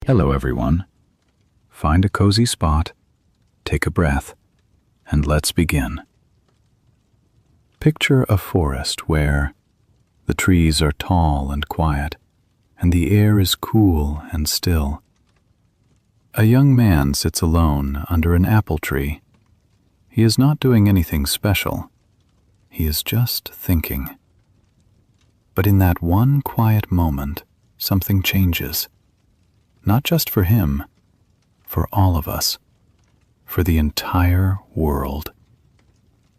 Hello, everyone. Find a cozy spot, take a breath, and let's begin. Picture a forest where the trees are tall and quiet, and the air is cool and still. A young man sits alone under an apple tree. He is not doing anything special. He is just thinking. But in that one quiet moment, something changes. Not just for him, for all of us, for the entire world.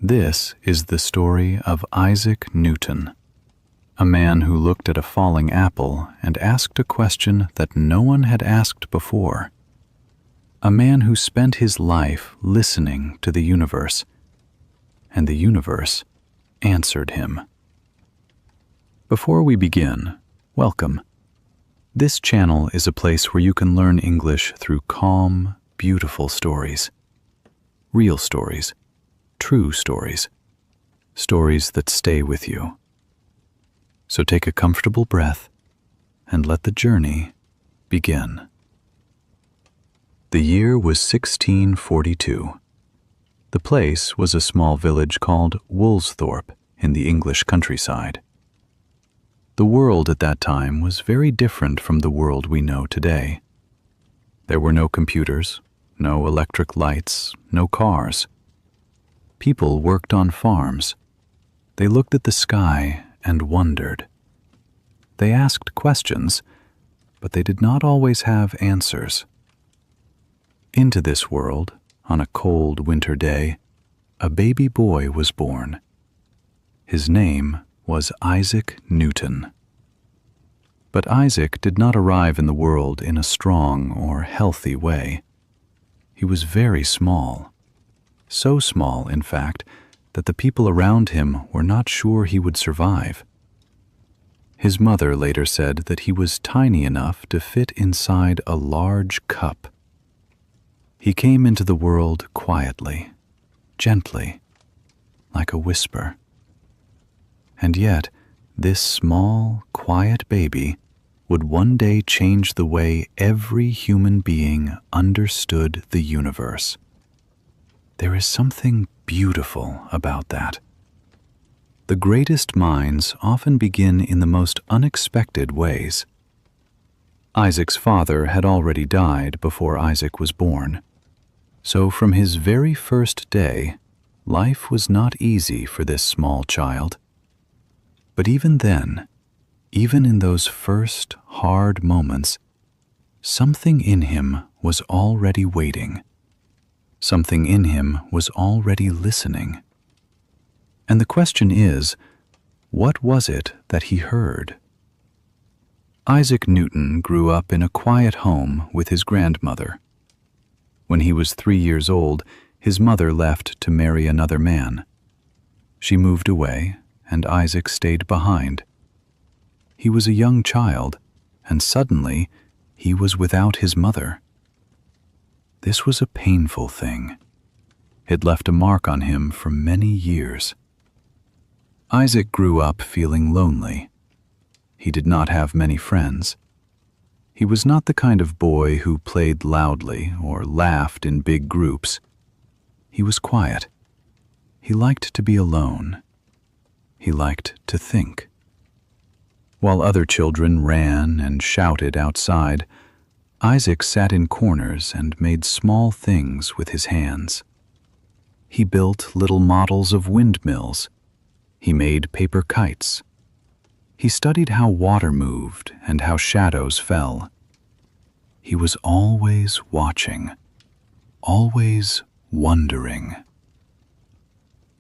This is the story of Isaac Newton, a man who looked at a falling apple and asked a question that no one had asked before. A man who spent his life listening to the universe, and the universe answered him. Before we begin, welcome. This channel is a place where you can learn English through calm, beautiful stories. Real stories, true stories, stories that stay with you. So take a comfortable breath and let the journey begin. The year was 1642. The place was a small village called Woolsthorpe in the English countryside. The world at that time was very different from the world we know today. There were no computers, no electric lights, no cars. People worked on farms. They looked at the sky and wondered. They asked questions, but they did not always have answers. Into this world, on a cold winter day, a baby boy was born. His name was Isaac Newton. But Isaac did not arrive in the world in a strong or healthy way. He was very small. So small, in fact, that the people around him were not sure he would survive. His mother later said that he was tiny enough to fit inside a large cup. He came into the world quietly, gently, like a whisper. And yet, this small, quiet baby would one day change the way every human being understood the universe. There is something beautiful about that. The greatest minds often begin in the most unexpected ways. Isaac's father had already died before Isaac was born. So from his very first day, life was not easy for this small child. But even then, even in those first hard moments, something in him was already waiting. Something in him was already listening. And the question is, what was it that he heard? Isaac Newton grew up in a quiet home with his grandmother. When he was 3 years old, his mother left to marry another man. She moved away, and Isaac stayed behind. He was a young child, and suddenly he was without his mother. This was a painful thing. It left a mark on him for many years. Isaac grew up feeling lonely. He did not have many friends. He was not the kind of boy who played loudly or laughed in big groups. He was quiet. He liked to be alone. He liked to think. While other children ran and shouted outside, Isaac sat in corners and made small things with his hands. He built little models of windmills. He made paper kites. He studied how water moved and how shadows fell. He was always watching, always wondering.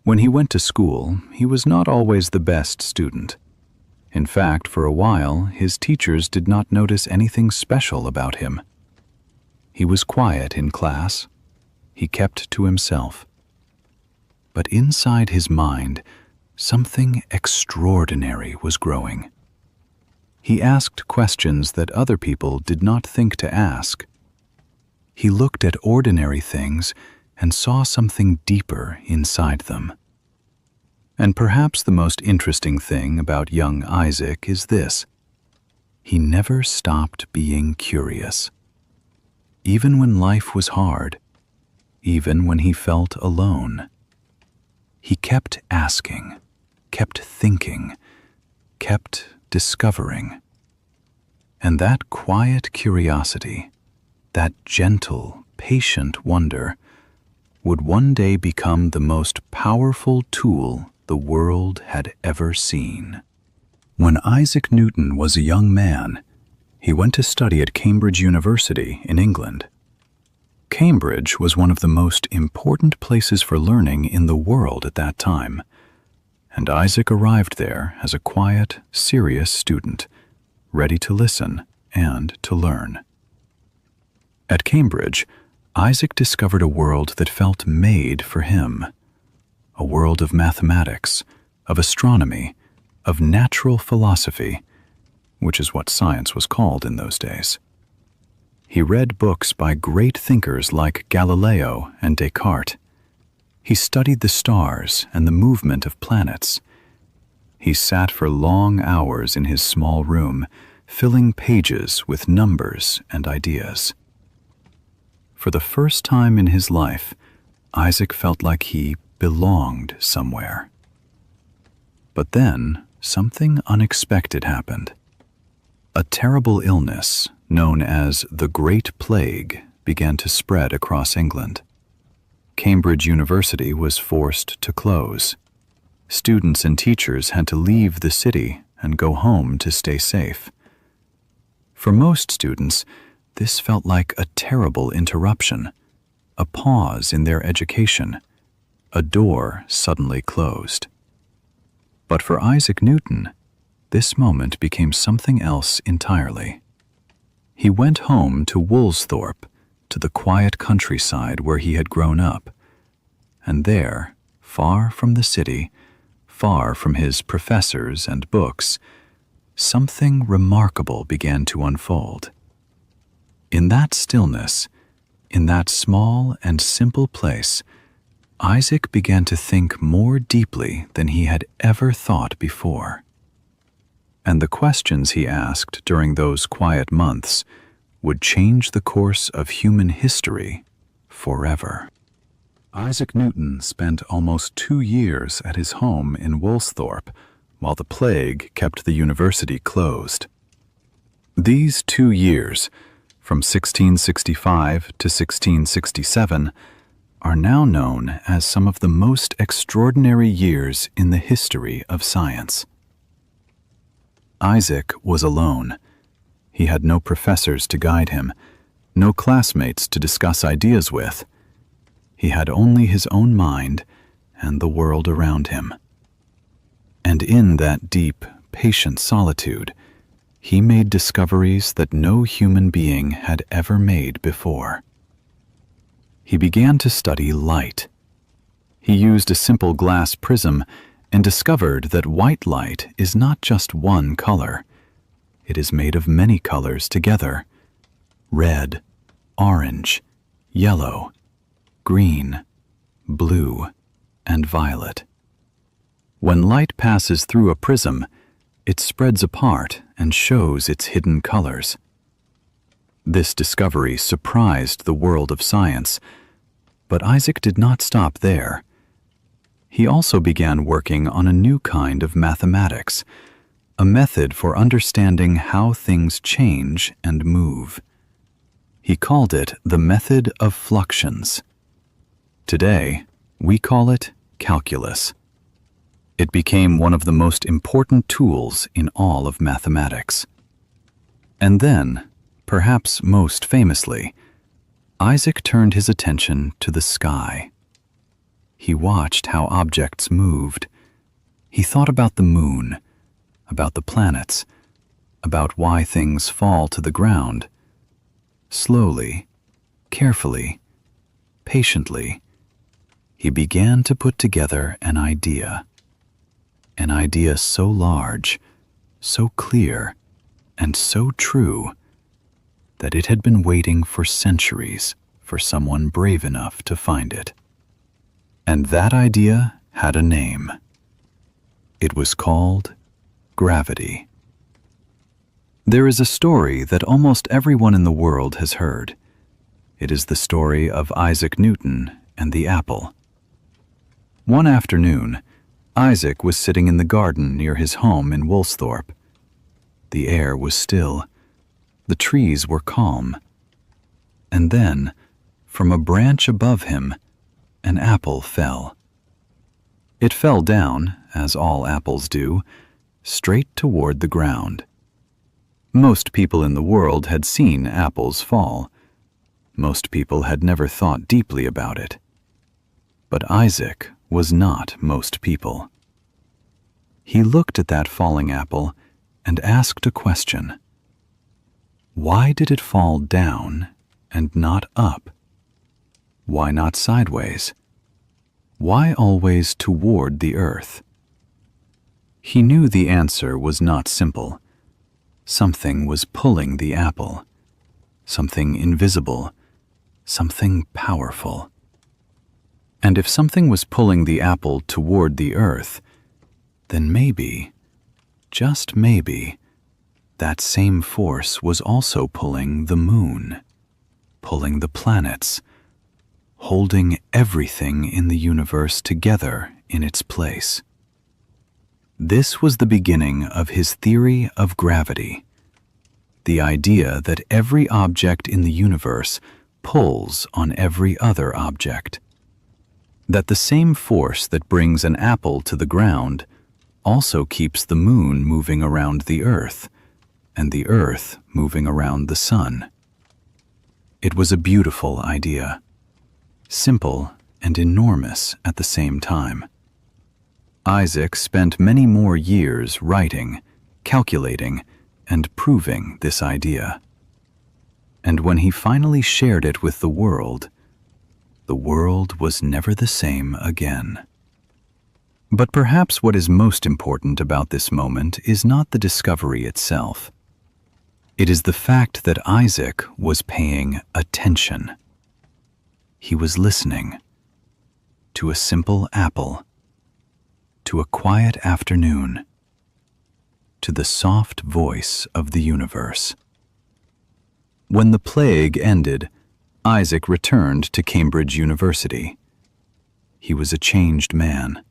When he went to school, he was not always the best student. In fact, for a while, his teachers did not notice anything special about him. He was quiet in class. He kept to himself. But inside his mind, something extraordinary was growing. He asked questions that other people did not think to ask. He looked at ordinary things and saw something deeper inside them. And perhaps the most interesting thing about young Isaac is this: he never stopped being curious. even when life was hard, even when he felt alone. He kept asking, kept thinking, kept discovering. And that quiet curiosity, that gentle, patient wonder, would one day become the most powerful tool the world had ever seen. When Isaac Newton was a young man, he went to study at Cambridge University in England. Cambridge was one of the most important places for learning in the world at that time, and Isaac arrived there as a quiet, serious student, ready to listen and to learn. At Cambridge, Isaac discovered a world that felt made for him, a world of mathematics, of astronomy, of natural philosophy, which is what science was called in those days. He read books by great thinkers like Galileo and Descartes. He studied the stars and the movement of planets. He sat for long hours in his small room, filling pages with numbers and ideas. For the first time in his life, Isaac felt like he belonged somewhere. But then, something unexpected happened. A terrible illness, known as the Great Plague, began to spread across England. Cambridge University was forced to close. Students and teachers had to leave the city and go home to stay safe. For most students, this felt like a terrible interruption, a pause in their education, a door suddenly closed. But for Isaac Newton, this moment became something else entirely. He went home to Woolsthorpe, to the quiet countryside where he had grown up, and there, far from the city, far from his professors and books, something remarkable began to unfold. In that stillness, in that small and simple place, Isaac began to think more deeply than he had ever thought before. And the questions he asked during those quiet months would change the course of human history forever. Isaac Newton spent almost 2 years at his home in Woolsthorpe while the plague kept the university closed. These 2 years, from 1665 to 1667, are now known as some of the most extraordinary years in the history of science. Isaac was alone. He had no professors to guide him, no classmates to discuss ideas with. He had only his own mind and the world around him. And in that deep, patient solitude, he made discoveries that no human being had ever made before. He began to study light. He used a simple glass prism and discovered that white light is not just one color. It is made of many colors together: red, orange, yellow, green, blue, and violet. When light passes through a prism, it spreads apart and shows its hidden colors. This discovery surprised the world of science, but Isaac did not stop there. He also began working on a new kind of mathematics, a method for understanding how things change and move. He called it the method of fluxions. Today, we call it calculus. It became one of the most important tools in all of mathematics. And then, perhaps most famously, Isaac turned his attention to the sky. He watched how objects moved. He thought about the moon, about the planets, about why things fall to the ground. Slowly, carefully, patiently, he began to put together an idea so large, so clear, and so true that it had been waiting for centuries for someone brave enough to find it. And that idea had a name. It was called gravity. There is a story that almost everyone in the world has heard. It is the story of Isaac Newton and the apple. One afternoon, Isaac was sitting in the garden near his home in Woolsthorpe. The air was still. The trees were calm. And then, from a branch above him, an apple fell. It fell down, as all apples do, straight toward the ground. Most people in the world had seen apples fall. Most people had never thought deeply about it. But Isaac was not most people. He looked at that falling apple and asked a question. Why did it fall down and not up? Why not sideways? Why always toward the earth? He knew the answer was not simple. Something was pulling the apple. Something invisible. Something powerful. And if something was pulling the apple toward the earth, then maybe, just maybe, that same force was also pulling the moon, pulling the planets, holding everything in the universe together in its place. This was the beginning of his theory of gravity, the idea that every object in the universe pulls on every other object, that the same force that brings an apple to the ground also keeps the moon moving around the earth, and the earth moving around the sun. It was a beautiful idea, simple and enormous at the same time. Isaac spent many more years writing, calculating, and proving this idea. And when he finally shared it with the world was never the same again. But perhaps what is most important about this moment is not the discovery itself. It is the fact that Isaac was paying attention. He was listening to a simple apple, to a quiet afternoon, to the soft voice of the universe. When the plague ended, Isaac returned to Cambridge University. He was a changed man.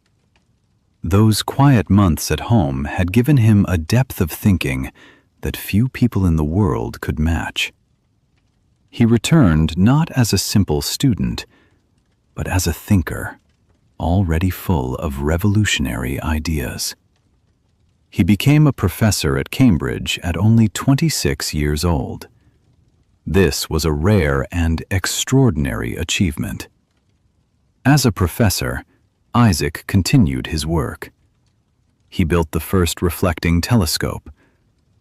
Those quiet months at home had given him a depth of thinking that few people in the world could match. He returned not as a simple student, but as a thinker, already full of revolutionary ideas. He became a professor at Cambridge at only 26 years old. This was a rare and extraordinary achievement. As a professor, Isaac continued his work. He built the first reflecting telescope,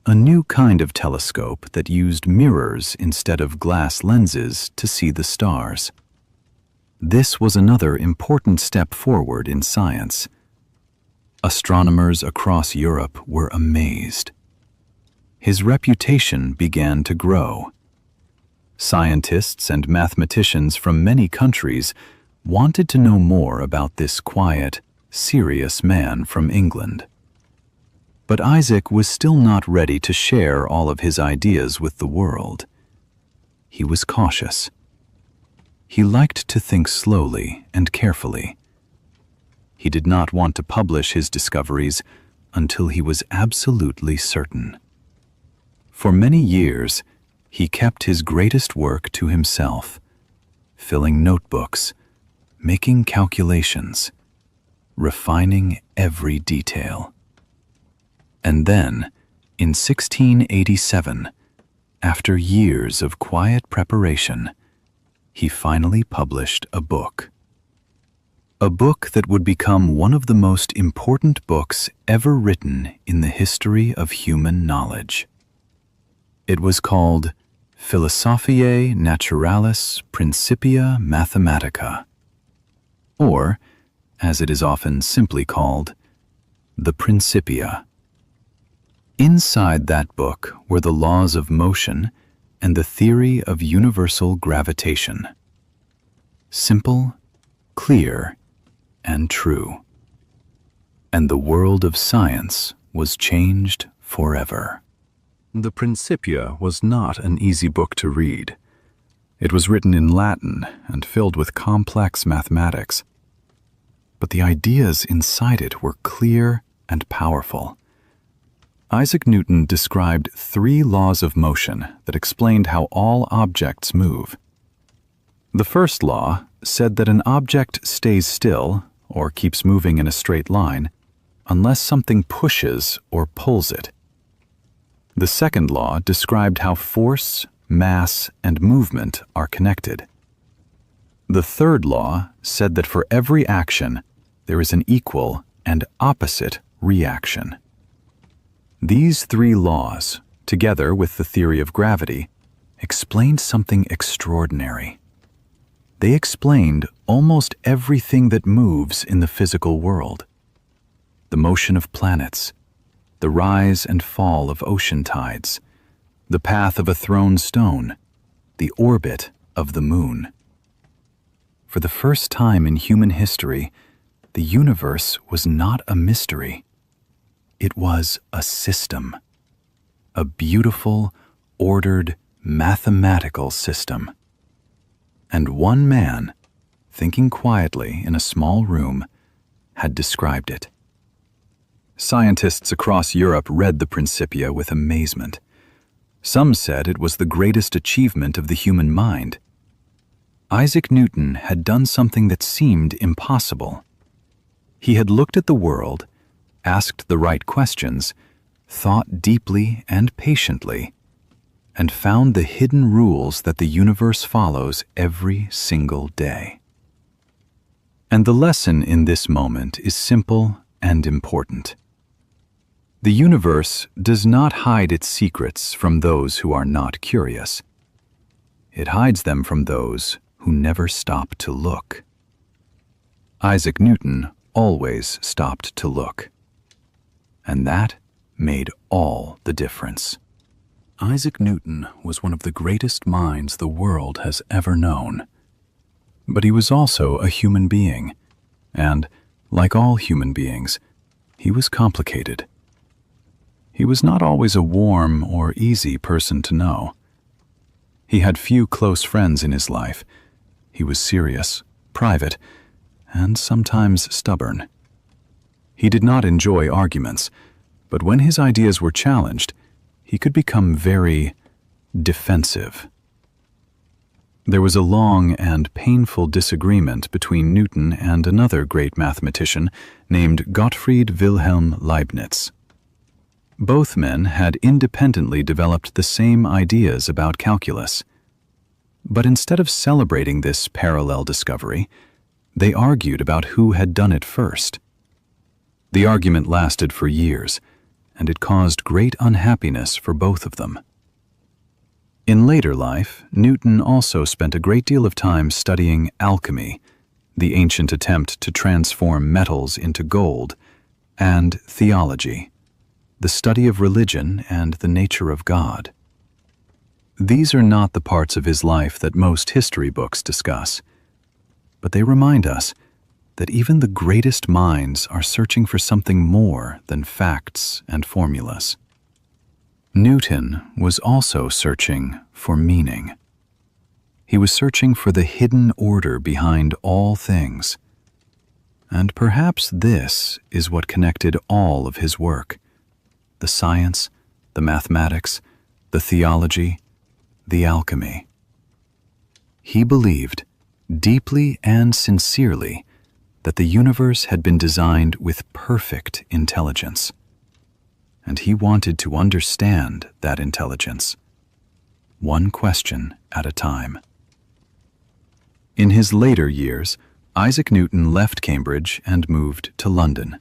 a new kind of telescope that used mirrors instead of glass lenses to see the stars. This was another important step forward in science. Astronomers across Europe were amazed. His reputation began to grow. Scientists and mathematicians from many countries wanted to know more about this quiet, serious man from England. But Isaac was still not ready to share all of his ideas with the world. He was cautious. He liked to think slowly and carefully. He did not want to publish his discoveries until he was absolutely certain. For many years, he kept his greatest work to himself, filling notebooks, making calculations, refining every detail. And then, in 1687, after years of quiet preparation, he finally published a book. A book that would become one of the most important books ever written in the history of human knowledge. It was called Philosophiae Naturalis Principia Mathematica, or, as it is often simply called, the Principia. Inside that book were the laws of motion and the theory of universal gravitation. Simple, clear, and true. And the world of science was changed forever. The Principia was not an easy book to read. It was written in Latin and filled with complex mathematics. But the ideas inside it were clear and powerful. Isaac Newton described 3 laws of motion that explained how all objects move. The first law said that an object stays still or keeps moving in a straight line unless something pushes or pulls it. The second law described how force, mass, and movement are connected. The third law said that for every action, there is an equal and opposite reaction. These 3 laws, together with the theory of gravity, explained something extraordinary. They explained almost everything that moves in the physical world. The motion of planets, the rise and fall of ocean tides, the path of a thrown stone, the orbit of the moon. For the first time in human history, the universe was not a mystery. It was a system, a beautiful, ordered, mathematical system. And one man, thinking quietly in a small room, had described it. Scientists across Europe read the Principia with amazement. Some said it was the greatest achievement of the human mind. Isaac Newton had done something that seemed impossible. He had looked at the world, asked the right questions, thought deeply and patiently, and found the hidden rules that the universe follows every single day. And the lesson in this moment is simple and important. The universe does not hide its secrets from those who are not curious. It hides them from those who never stop to look. Isaac Newton always stopped to look. And that made all the difference. Isaac Newton was one of the greatest minds the world has ever known. But he was also a human being, and, like all human beings, he was complicated. He was not always a warm or easy person to know. He had few close friends in his life. He was serious, private, and sometimes stubborn. He did not enjoy arguments, but when his ideas were challenged, he could become very defensive. There was a long and painful disagreement between Newton and another great mathematician named Gottfried Wilhelm Leibniz. Both men had independently developed the same ideas about calculus. But instead of celebrating this parallel discovery, they argued about who had done it first. The argument lasted for years, and it caused great unhappiness for both of them. In later life, Newton also spent a great deal of time studying alchemy, the ancient attempt to transform metals into gold, and theology, the study of religion and the nature of God. These are not the parts of his life that most history books discuss, but they remind us that even the greatest minds are searching for something more than facts and formulas. Newton was also searching for meaning. He was searching for the hidden order behind all things. And perhaps this is what connected all of his work: the science, the mathematics, the theology, the alchemy. He believed, deeply and sincerely, that the universe had been designed with perfect intelligence, and he wanted to understand that intelligence, one question at a time. In his later years, Isaac Newton left Cambridge and moved to London.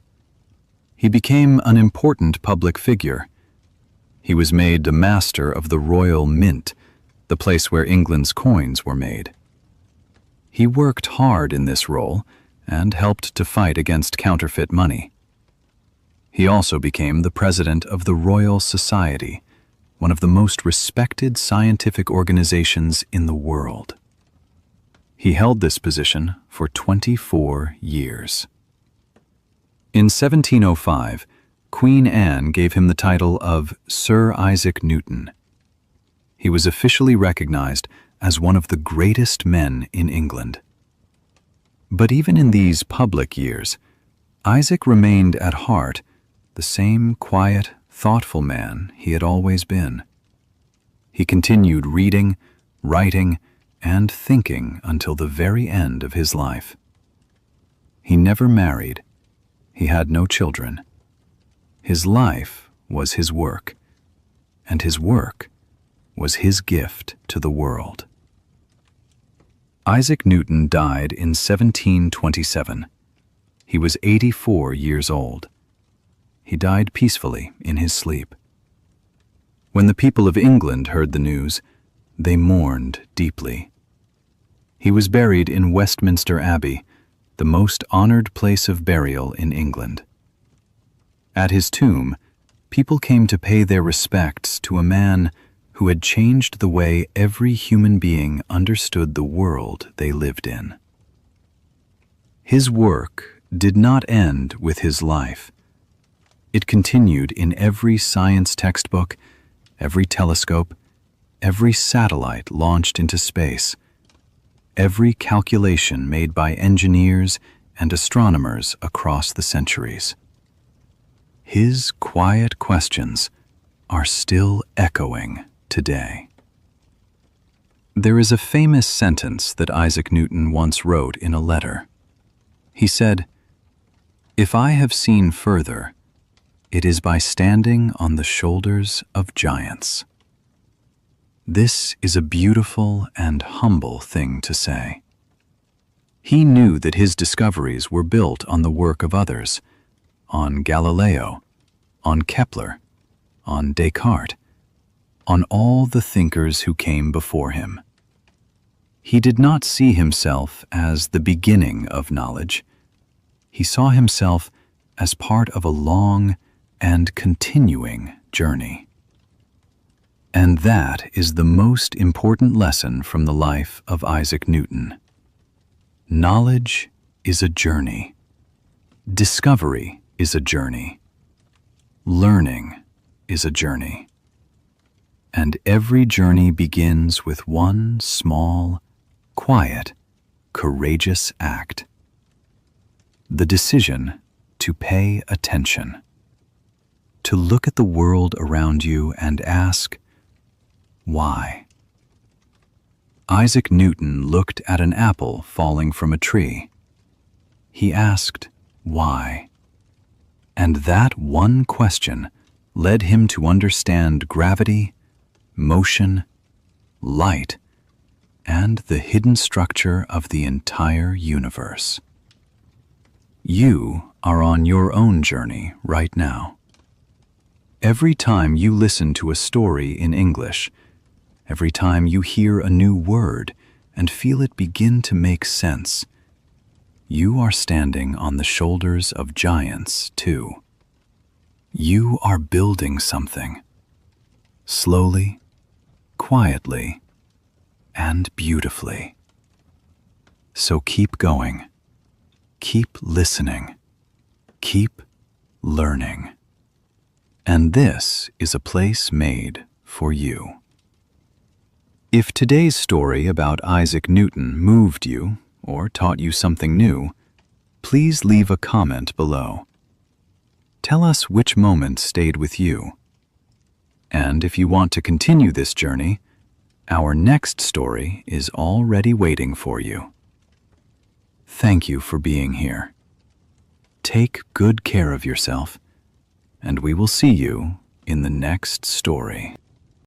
He became an important public figure. He was made a master of the Royal Mint, the place where England's coins were made. He worked hard in this role and helped to fight against counterfeit money. He also became the president of the Royal Society, one of the most respected scientific organizations in the world. He held this position for 24 years. In 1705, Queen Anne gave him the title of Sir Isaac Newton. He was officially recognized as one of the greatest men in England. But even in these public years, Isaac remained at heart the same quiet, thoughtful man he had always been. He continued reading, writing, and thinking until the very end of his life. He never married. He had no children. His life was his work, and his work was his gift to the world. Isaac Newton died in 1727. He was 84 years old. He died peacefully in his sleep. When the people of England heard the news, they mourned deeply. He was buried in Westminster Abbey, the most honored place of burial in England. At his tomb, people came to pay their respects to a man who had changed the way every human being understood the world they lived in. His work did not end with his life. It continued in every science textbook, every telescope, every satellite launched into space, every calculation made by engineers and astronomers across the centuries. His quiet questions are still echoing today. There is a famous sentence that Isaac Newton once wrote in a letter. He said, "If I have seen further, it is by standing on the shoulders of giants." This is a beautiful and humble thing to say. He knew that his discoveries were built on the work of others, on Galileo, on Kepler, on Descartes, on all the thinkers who came before him. He did not see himself as the beginning of knowledge. He saw himself as part of a long and continuing journey. And that is the most important lesson from the life of Isaac Newton. Knowledge is a journey. Discovery is a journey. Learning is a journey. And every journey begins with one small, quiet, courageous act. The decision to pay attention. To look at the world around you and ask, why? Isaac Newton looked at an apple falling from a tree. He asked, why? And that one question led him to understand gravity, motion, light, and the hidden structure of the entire universe. You are on your own journey right now. Every time you listen to a story in English, every time you hear a new word and feel it begin to make sense, you are standing on the shoulders of giants too. You are building something, slowly, quietly, and beautifully. So keep going, keep listening, keep learning. And this is a place made for you. If today's story about Isaac Newton moved you or taught you something new, please leave a comment below. Tell us which moment stayed with you. And if you want to continue this journey, our next story is already waiting for you. Thank you for being here. Take good care of yourself, and we will see you in the next story.